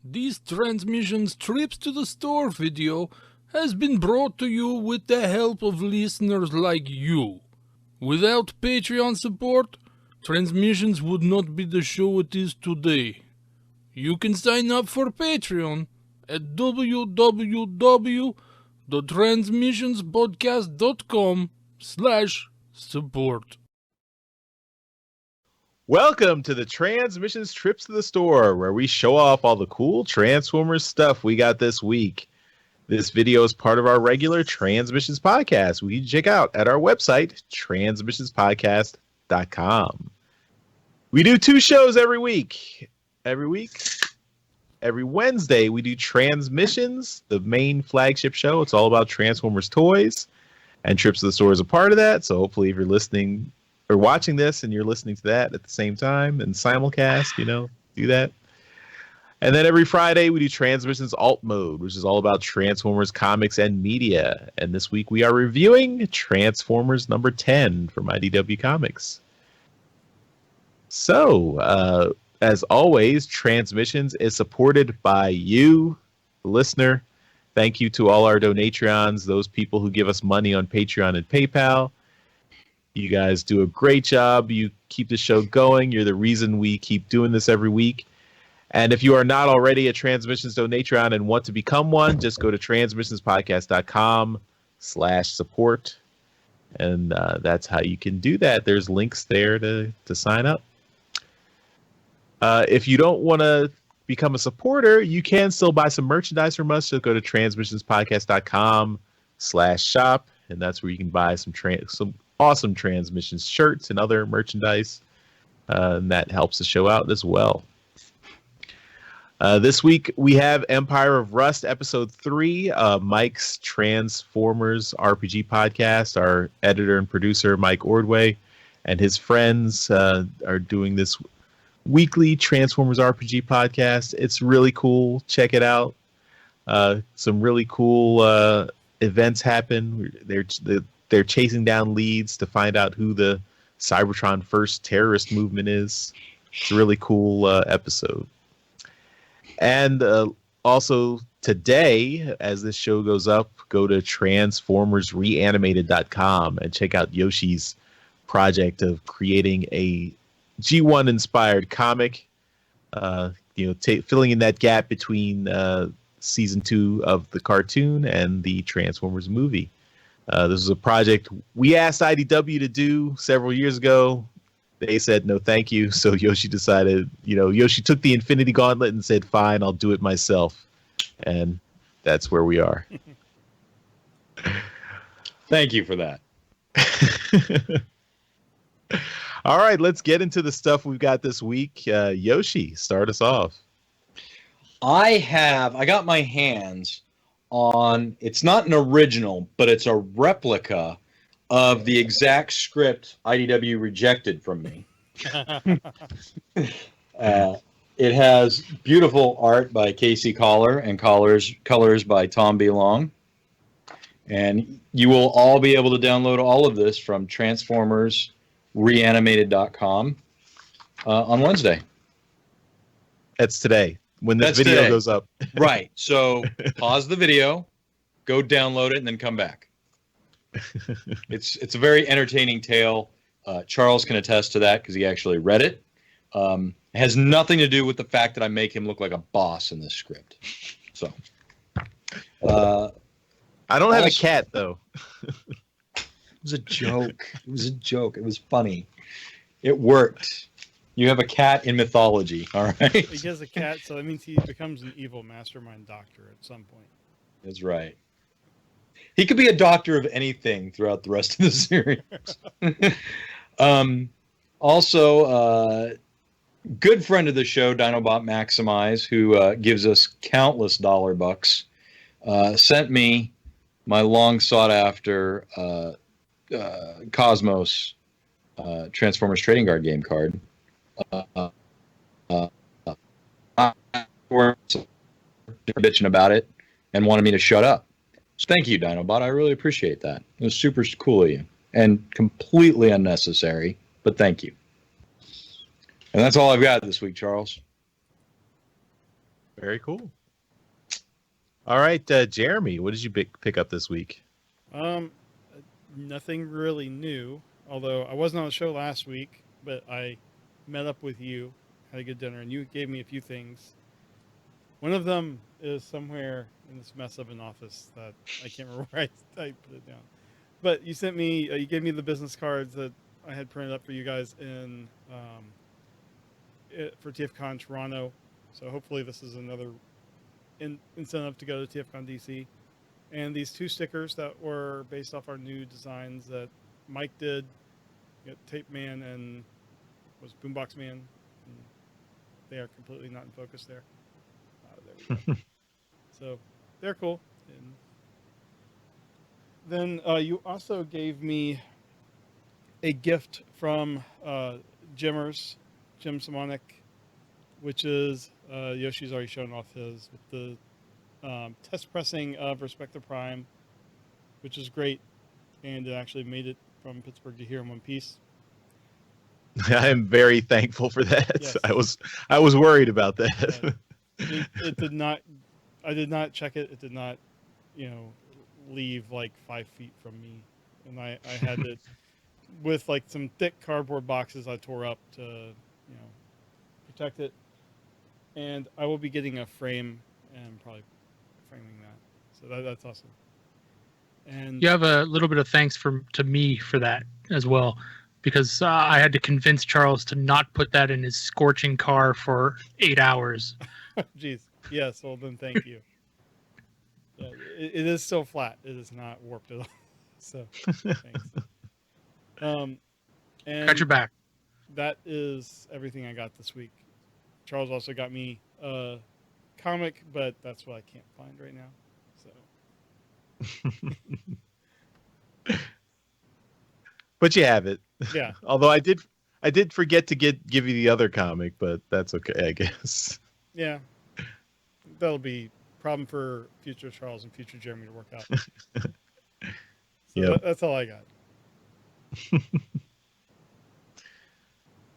This Transmissions Trips to the Store video has been brought to you with the help of listeners like you. Without Patreon support, Transmissions would not be the show it is today. You can sign up for Patreon at www.transmissionspodcast.com/support. Welcome to the Transmissions Trips to the Store, where we show off all the cool Transformers stuff we got this week. This video is part of our regular Transmissions podcast, we can check out at our website, transmissionspodcast.com. We do 2 shows every week. Every Wednesday, we do Transmissions, the main flagship show. It's all about Transformers toys, and Trips to the Store is a part of that. So hopefully, if you're listening or watching this and you're listening to that at the same time and simulcast, do that. And then every Friday, we do Transmissions Alt Mode, which is all about Transformers comics and media. And this week, we are reviewing Transformers number 10 from IDW Comics. So, as always, Transmissions is supported by you, the listener. Thank you to all our donatrons, those people who give us money on Patreon and PayPal. You guys do a great job. You keep the show going. You're the reason we keep doing this every week. And if you are not already a Transmissions donatron and want to become one, just go to transmissionspodcast.com/support. And that's how you can do that. There's links there to sign up. If you don't want to become a supporter, you can still buy some merchandise from us. So go to transmissionspodcast.com/shop. And that's where you can buy some awesome Transmissions shirts and other merchandise. And that helps the show out as well. This week, we have Empire of Rust, Episode 3, Mike's Transformers RPG podcast. Our editor and producer, Mike Ordway, and his friends are doing this weekly Transformers RPG podcast. It's really cool. Check it out. Some really cool events happen. They're chasing down leads to find out who the Cybertron First terrorist movement is. It's a really cool episode. And also today, as this show goes up, go to transformersreanimated.com and check out Yoshi's project of creating a G1 inspired comic, filling in that gap between season 2 of the cartoon and the Transformers movie. This was a project we asked IDW to do several years ago. They said no thank you, so Yoshi decided, Yoshi took the Infinity Gauntlet and said, fine, I'll do it myself. And that's where we are. Thank you for that. All right, let's get into the stuff we've got this week. Yoshi, start us off. I got my hands on, it's not an original, but it's a replica of the exact script IDW rejected from me. It has beautiful art by Casey Collar and colors by Tom B. Long. And you will all be able to download all of this from transformersreanimated.com on Wednesday. That's today, when this video goes up. Right. So pause the video, go download it, and then come back. It's a very entertaining tale. Charles can attest to that because he actually read it. It has nothing to do with the fact that I make him look like a boss in this script. So, I don't have a cat though. It was a joke. It was funny. It worked. You have a cat in mythology, all right? He has a cat, so that means he becomes an evil mastermind doctor at some point. That's right. He could be a doctor of anything throughout the rest of the series. Also, good friend of the show, Dinobot Maximize, who gives us countless dollar bucks, sent me my long sought after Cosmos Transformers Trading Card game card. We're bitching about it and wanted me to shut up. So thank you, Dinobot. I really appreciate that. It was super cool of you and completely unnecessary, but thank you. And that's all I've got this week, Charles. Very cool. All right, Jeremy, what did you pick up this week? Nothing really new. Although I wasn't on the show last week, but I met up with you, had a good dinner, and you gave me a few things. One of them is somewhere in this mess of an office that I can't remember where I put it down. But you sent me, you gave me the business cards that I had printed up for you guys for TFCon Toronto. So hopefully this is another incentive to go to TFCon DC. And these 2 stickers that were based off our new designs that Mike did, Tape Man and was Boombox Man. And they are completely not in focus there. There we go. So they're cool. And then you also gave me a gift from Jim Simonic, which is Yoshi's already shown off his with the test pressing of Respect the Prime, which is great, and it actually made it from Pittsburgh to here in one piece. I am very thankful for that. Yes. I was worried about that. It did not. I did not check it. It did not, leave like 5 feet from me, and I had it with like some thick cardboard boxes I tore up to, protect it. And I will be getting a frame and probably framing that. So that's awesome. And You have a little bit of thanks to me for that as well, because I had to convince Charles to not put that in his scorching car for 8 hours. Jeez. Yes. Well, then thank you. Yeah, it is still flat. It is not warped at all. So thanks. And Got your back. that is everything I got this week. Charles also got me a comic, but that's what I can't find right now. So. But you have it. Yeah. Although I did forget to give you the other comic, but that's okay, I guess. Yeah. That'll be a problem for future Charles and future Jeremy to work out. So Yep. that's all I got.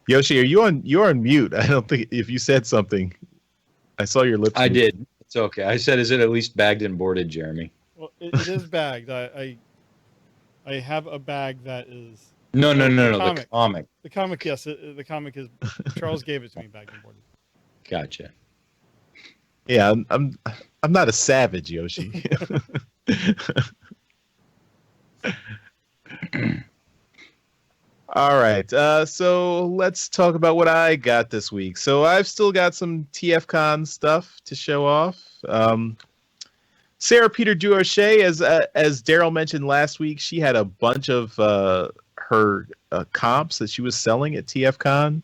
Yoshi, you're on mute. I don't think if you said something. I saw your lips. I move. did. It's okay. I said, is it at least bagged and boarded, Jeremy? Well, it is bagged. I have a bag that is No. comic. The comic. The comic. Yes, the comic is. Charles gave it to me bagged and boarded. Gotcha. Yeah, I'm not a savage, Yoshi. All right, so let's talk about what I got this week. So I've still got some TFCon stuff to show off. Sarah Peter Durocher, as Darryl mentioned last week, she had a bunch of her comps that she was selling at TFCon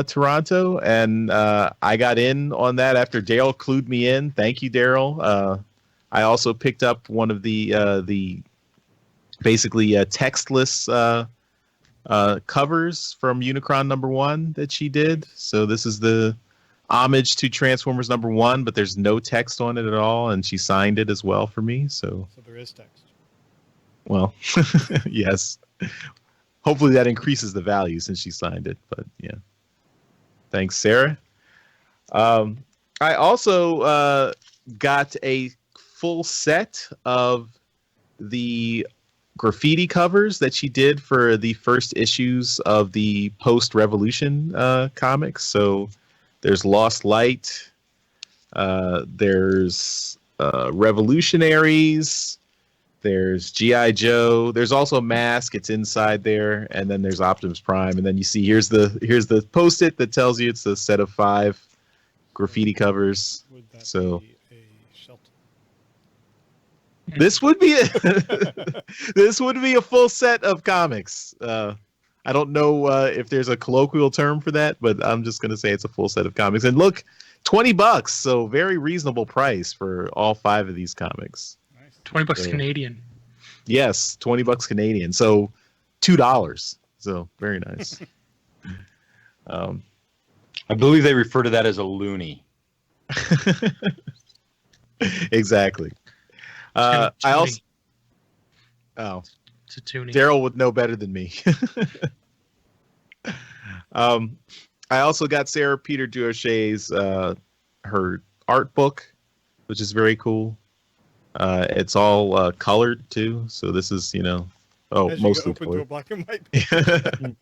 Toronto, and I got in on that after Darryl clued me in. Thank you, Darryl. I also picked up one of the basically textless covers from Unicron #1 that she did. So this is the homage to Transformers #1, but there's no text on it at all, and she signed it as well for me. So there is text. Well, yes. Hopefully that increases the value since she signed it. But yeah, thanks, Sarah. I also got a full set of the graffiti covers that she did for the first issues of the post-Revolution comics. So there's Lost Light, there's Revolutionaries, there's G.I. Joe, there's also Mask, it's inside there, and then there's Optimus Prime, and then you see here's the post-it that tells you it's a set of 5 graffiti covers. Would that So be a shelter? this would be this would be a full set of comics. I don't know if there's a colloquial term for that, but I'm just gonna say it's a full set of comics. And look, $20, so very reasonable price for all 5 of these comics. Nice. $20 So- Canadian. Yes, $20 Canadian, so $2. So very nice. I believe they refer to that as a loony. Exactly. I also It's a tuning. Darryl would know better than me. I also got Sarah Peter Durocher's her art book, which is very cool. It's all colored too, so this is As you mostly go open to a colored. black and white page.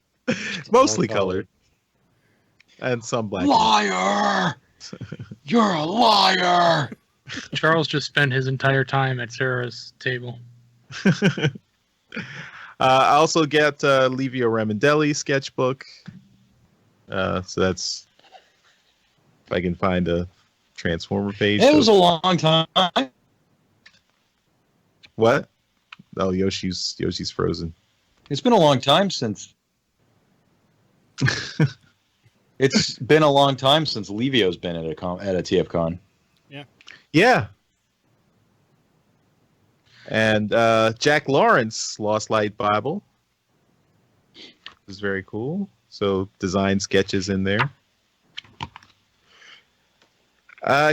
Mostly All colored, and some black. Liar! You're a liar! Charles just spent his entire time at Sarah's table. I also get Livio Ramondelli sketchbook. So that's if I can find a Transformer page. It was a long time. What? Oh, Yoshi's frozen. It's been a long time since. It's been a long time since Livio's been at a TFCon. Yeah. And Jack Lawrence Lost Light Bible. This is very cool. So design sketches in there.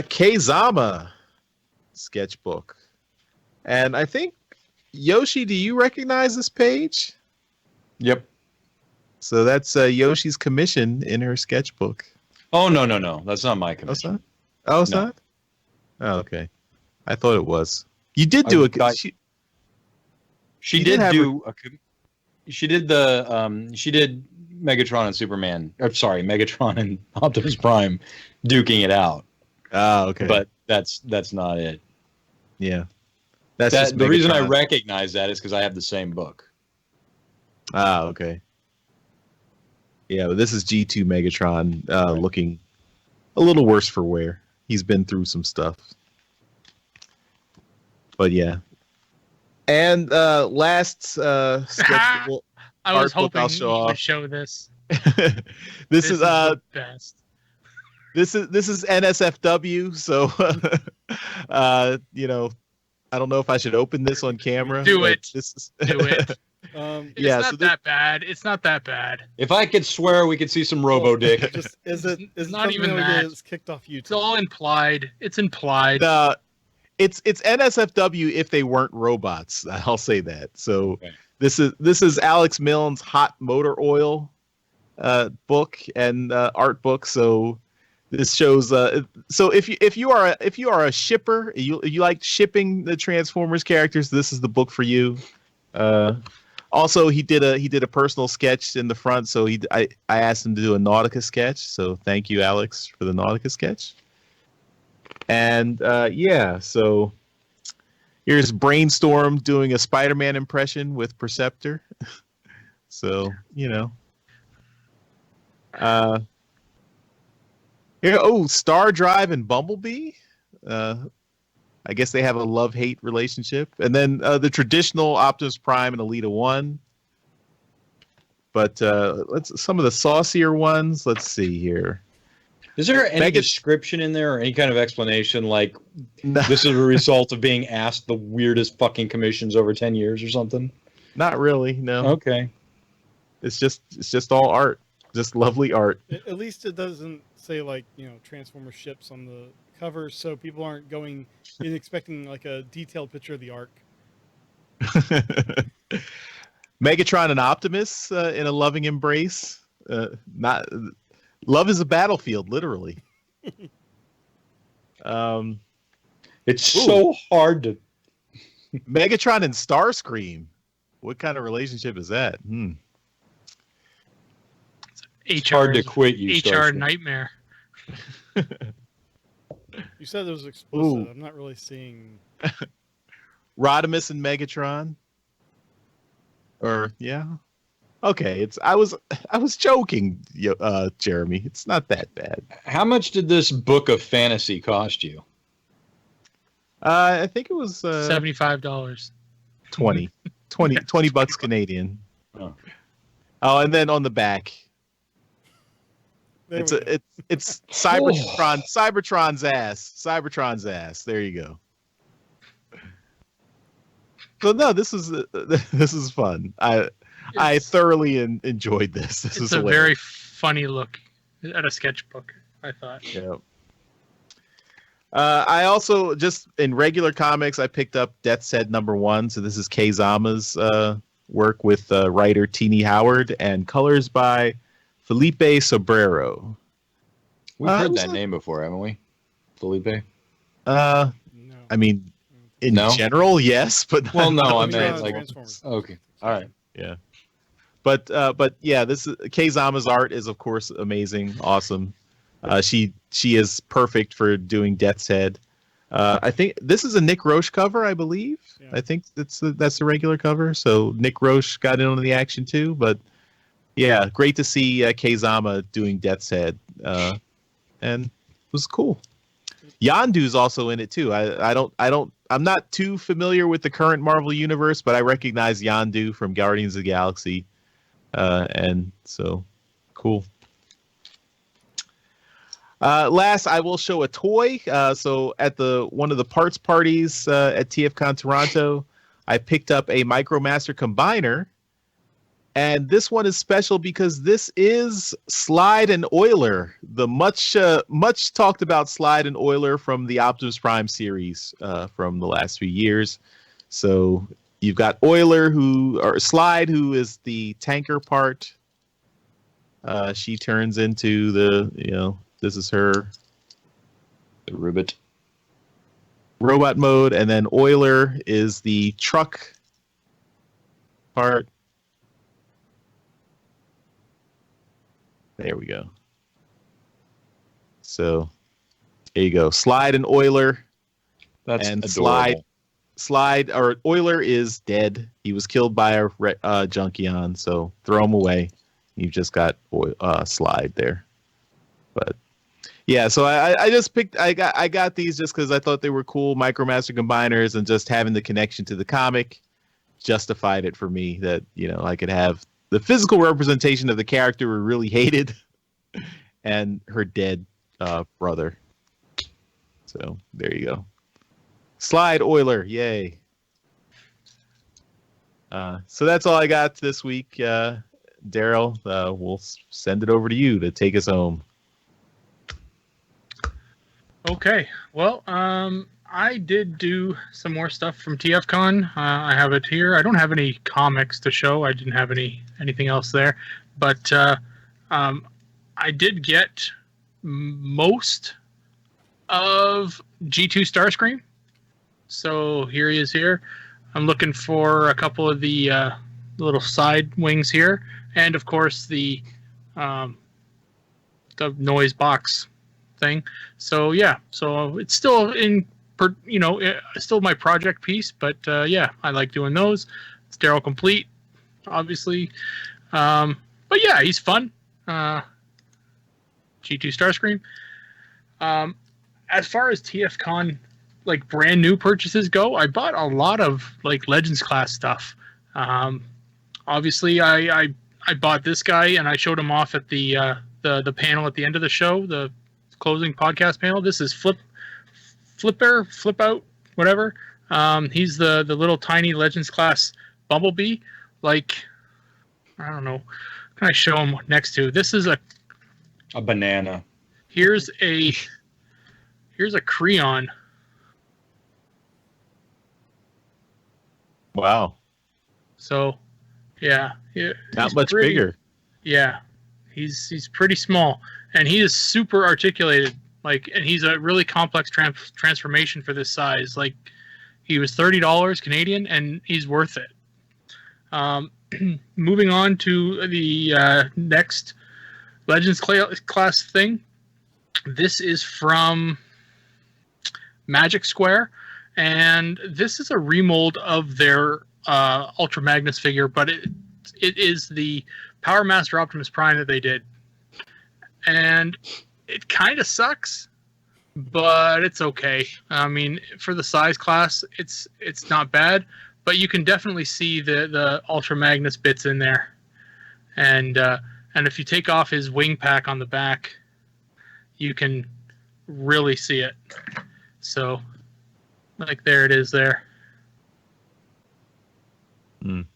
K-Zama sketchbook. And I think, Yoshi, do you recognize this page? Yep. So that's Yoshi's commission in her sketchbook. Oh, no. That's not my Oh, it's commission. not? Oh, it's No. not? Oh, okay. I thought it was. You did do She You did did have do a. She did the. She did Megatron and Superman. Or, sorry, Megatron and Optimus Prime, duking it out. Oh, okay. But that's not it. yeah. That's just The reason I Megatron. recognize that is because I have the same book. Ah, okay. Yeah, but this is G2 Megatron looking a little worse for wear. He's been through some stuff. But yeah. And last sketch I was art book I'll hoping show you off. would show this. this is the best. this is NSFW, so I don't know if I should open this on camera. Do but it. This is Do it. Um, It's Yeah, not so this- that bad. It's not that bad. If I could swear, we could see some Robo Dick. just is it It's not not even even that that. it's kicked off YouTube? It's all implied. It's implied. it's NSFW if they weren't robots. I'll say that. So Okay. this is Alex Milne's Hot Motor Oil book and art book. So this shows. So if you are a shipper, you like shipping the Transformers characters, this is the book for you. Also, he did a personal sketch in the front. So I asked him to do a Nautica sketch. So thank you, Alex, for the Nautica sketch. And yeah, so here's Brainstorm doing a Spider-Man impression with Perceptor. So here, Star Drive and Bumblebee. I guess they have a love-hate relationship. And then the traditional Optimus Prime and Elita 1. But some of the saucier ones. Let's see here. Is there any Mega- description in there or any kind of explanation like No, this is a result of being asked the weirdest fucking commissions over 10 years or something? not really. No, Okay. it's just all art, just lovely art. At least it doesn't say like Transformer ships on the cover, so people aren't going in expecting like a detailed picture of the arc. Megatron and Optimus in a loving embrace. Not love is a battlefield, literally. It's so hard to. Megatron and Starscream. What kind of relationship is that? It's hard to HR's quit you. HR Starscream. nightmare. You said it was explicit. Ooh. I'm not really seeing. Rodimus and Megatron. Or yeah. Okay, I was joking, Jeremy. It's not that bad. How much did this book of fantasy cost you? I think it was $75. 20 bucks Canadian. Oh. Oh, and then on the back, There it's we go. it's Cybertron's ass. There you go. So no, this is fun. I It's- thoroughly enjoyed this. This It's is a hilarious. very funny look at a sketchbook, I thought. Yeah. I also just in regular comics I picked up Death's Head #1. So this is K-Zama's work with writer Teeny Howard and colors by Felipe Sobrero. We've heard was that it? name before, haven't we? Felipe? No. I mean, in No? general, yes, but Well, no, I not meant like. Transformers. Okay, all right. yeah. But yeah, this is Kei Zama's art is of course amazing, awesome. She is perfect for doing Death's Head. I think this is a Nick Roche cover, I believe. Yeah. I think that's the regular cover. So Nick Roche got in on the action too. But yeah, great to see Kei Zama doing Death's Head, and it was cool. Yondu's also in it too. I'm not too familiar with the current Marvel universe, but I recognize Yondu from Guardians of the Galaxy, and so cool. Last, I will show a toy. So at one of the parts parties at TFCon Toronto, I picked up a MicroMaster combiner, and this one is special because this is Slide and Oiler, the much talked about Slide and Oiler from the Optimus Prime series from the last few years. So you've got Slide, who is the tanker part. She turns into this is her The ribbit. robot mode, and then Oiler is the truck part. There we go. So there you go. Slide and Oiler. That's And adorable. Oiler is dead. He was killed by a Junkion, so throw him away. You've just got Slide there. But yeah, so I just picked. I got these just because I thought they were cool MicroMaster combiners, and just having the connection to the comic justified it for me that I could have the physical representation of the character we really hated, and her dead brother. So there you go. Slide Oiler, yay. So that's all I got this week. Darryl, we'll send it over to you to take us home. Okay. Well, I did do some more stuff from TFCon. I have it here. I don't have any comics to show. I didn't have anything else there, but I did get most of G2 Starscream. So here he is here. I'm looking for a couple of the little side wings here, and of course the noise box thing. So yeah, so it's still still my project piece, but yeah, I like doing those. It's Darryl complete, obviously, but yeah, he's fun. G2 Starscream. As far as TFCon like brand new purchases go, I bought a lot of like Legends class stuff. Obviously, I bought this guy and I showed him off at the panel at the end of the show, the closing podcast panel. This is Flip Out, whatever. He's the little tiny Legends class Bumblebee. Like, I don't know. What can I show him next to? This is a banana. Here's a Creon. Wow. So, yeah, Not much bigger. Yeah, he's pretty small, and he is super articulated. Like, and he's a really complex transformation for this size. Like, he was $30 Canadian, and he's worth it. Moving on to the next Legends class thing. This is from Magic Square, and this is a remold of their Ultra Magnus figure, but it is the Power Master Optimus Prime that they did, and it kind of sucks, but it's okay. I mean, for the size class, it's not bad, but you can definitely see the Ultra Magnus bits in there, and if you take off his wing pack on the back, you can really see it. So, like, there it is there.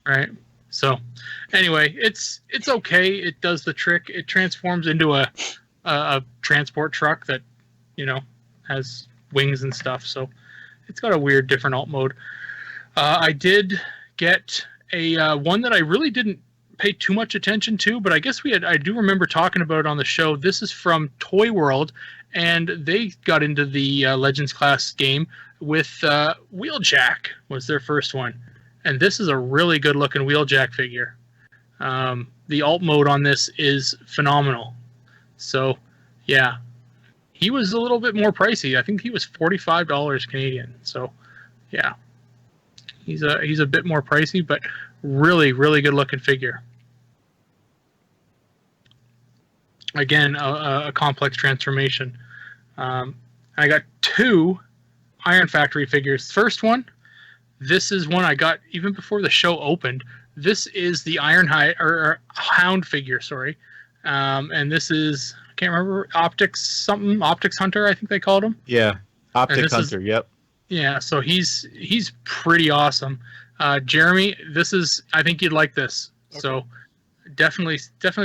Right. So, anyway, it's okay. It does the trick. It transforms into a transport truck that, has wings and stuff. So, it's got a weird, different alt mode. I did get a one that I really didn't pay too much attention to, but I guess I do remember talking about it on the show. This is from Toy World, and they got into the Legends class game with Wheeljack was their first one. And this is a really good looking Wheeljack figure. The alt mode on this is phenomenal. So, yeah. He was a little bit more pricey. I think he was $45 Canadian. So, yeah. He's a bit more pricey, but really, really good looking figure. Again, a complex transformation. I got 2 Iron Factory figures. First one, this is one I got even before the show opened. This is the Hound figure, sorry. And this is, I can't remember, Optics Hunter, I think they called him. Yeah, Optic Hunter, yep. Yeah, so he's pretty awesome. Jeremy, I think you'd like this. Okay. So definitely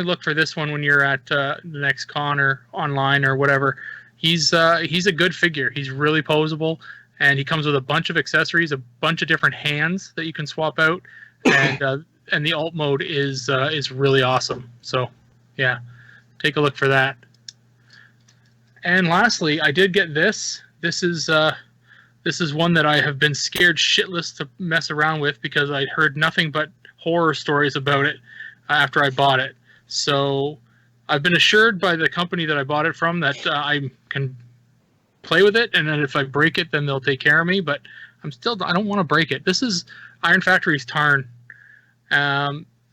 look for this one when you're at the next con or online or whatever. He's a good figure. He's really posable, and he comes with a bunch of accessories, a bunch of different hands that you can swap out, and the alt mode is really awesome. So yeah, take a look for that. And lastly, I did get this. This is one that I have been scared shitless to mess around with because I'd heard nothing but horror stories about it after I bought it. So I've been assured by the company that I bought it from that I can play with it, and then if I break it, then they'll take care of me. But I don't want to break it. This is Iron Factory's Tarn.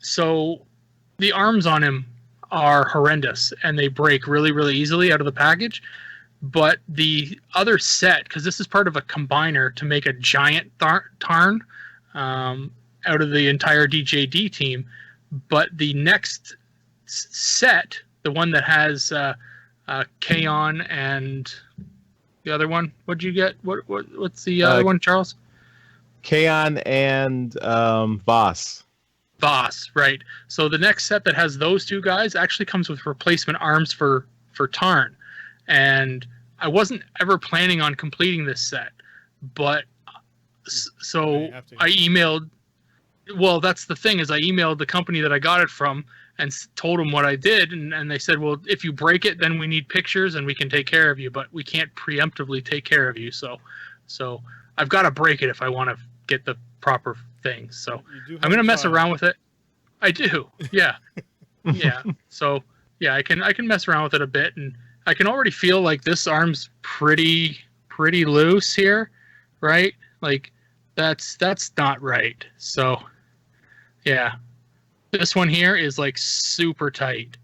So the arms on him are horrendous, and they break really, really easily out of the package. But the other set, because this is part of a combiner to make a giant Tarn out of the entire DJD team. But the next set, the one that has Kaon and the other one, what'd you get? What's the other one, Charles? Kaon and Voss. Voss, right. So the next set that has those two guys actually comes with replacement arms for Tarn. And I wasn't ever planning on completing this set, but so I emailed. Well, that's the thing is I emailed the company that I got it from and told them what I did, and they said, well, if you break it, then we need pictures and we can take care of you, but we can't preemptively take care of you. So I've got to break it if I want to get the proper thing. So I'm gonna mess around with it. I do, yeah, yeah. So yeah, I can mess around with it a bit, and I can already feel like this arm's pretty loose here, right? Like that's not right. So yeah, this one here is like super tight.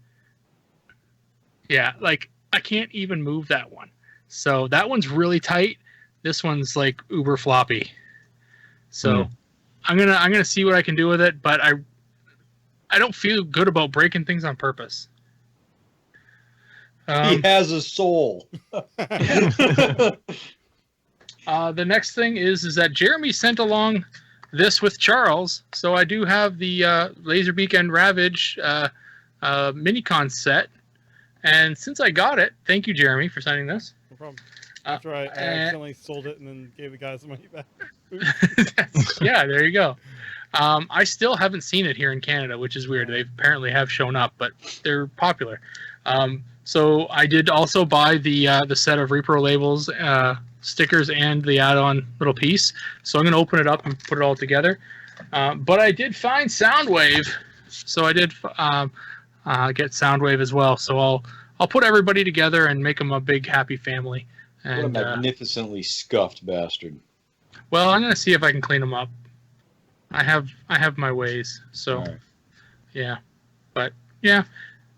Yeah, like I can't even move that one. So that one's really tight. This one's like uber floppy. So I'm gonna see what I can do with it, but I don't feel good about breaking things on purpose. He has a soul. The next thing is that Jeremy sent along this with Charles, so I do have the Laserbeak and Ravage Minicon set, and since I got it, thank you, Jeremy, for sending this. No problem. That's right. I accidentally sold it and then gave the guys the money back. Yeah, there you go. I still haven't seen it here in Canada, which is weird. They apparently have shown up, but they're popular. So I did also buy the set of repro labels, stickers, and the add-on little piece. So I'm going to open it up and put it all together. But I did find Soundwave, so I did get Soundwave as well. So I'll put everybody together and make them a big happy family. And, what a magnificently scuffed bastard. Well, I'm going to see if I can clean them up. I have my ways. So right. Yeah, but yeah.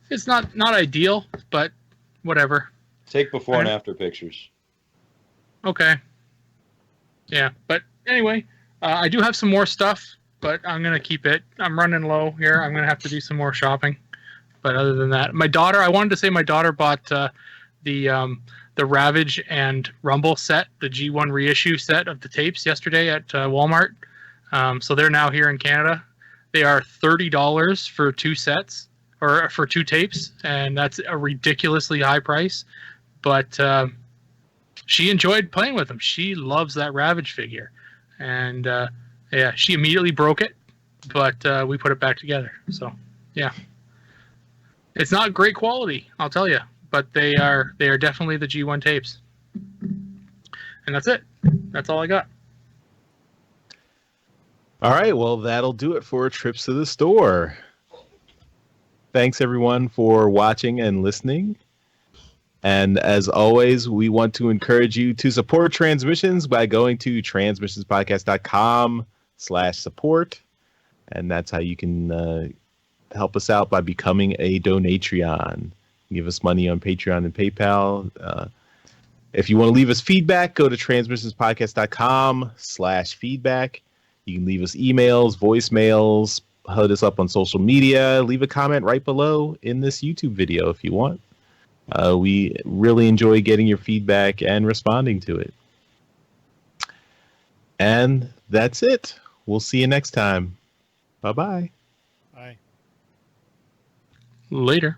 It's not ideal, but whatever. Take before and after pictures. Okay. Yeah, but anyway, I do have some more stuff, but I'm going to keep it. I'm running low here. I'm going to have to do some more shopping. But other than that, I wanted to say my daughter bought the Ravage and Rumble set, the G1 reissue set of the tapes yesterday at Walmart. So they're now here in Canada. They are $30 for 2 sets. Or for 2 tapes, and that's a ridiculously high price. But she enjoyed playing with them. She loves that Ravage figure. And, yeah, she immediately broke it, but we put it back together. So, Yeah. It's not great quality, I'll tell you, but they are definitely the G1 tapes. And that's it. That's all I got. All right, well, that'll do it for Trips to the Store. Thanks, everyone, for watching and listening. And as always, we want to encourage you to support Transmissions by going to transmissionspodcast.com/support. And that's how you can help us out by becoming a Donatreon. Give us money on Patreon and PayPal. If you want to leave us feedback, go to transmissionspodcast.com/feedback. You can leave us emails, voicemails, hit us up on social media, leave a comment right below in this YouTube video if you want. We really enjoy getting your feedback and responding to it. And that's it. We'll see you next time. Bye-bye. Bye. Later.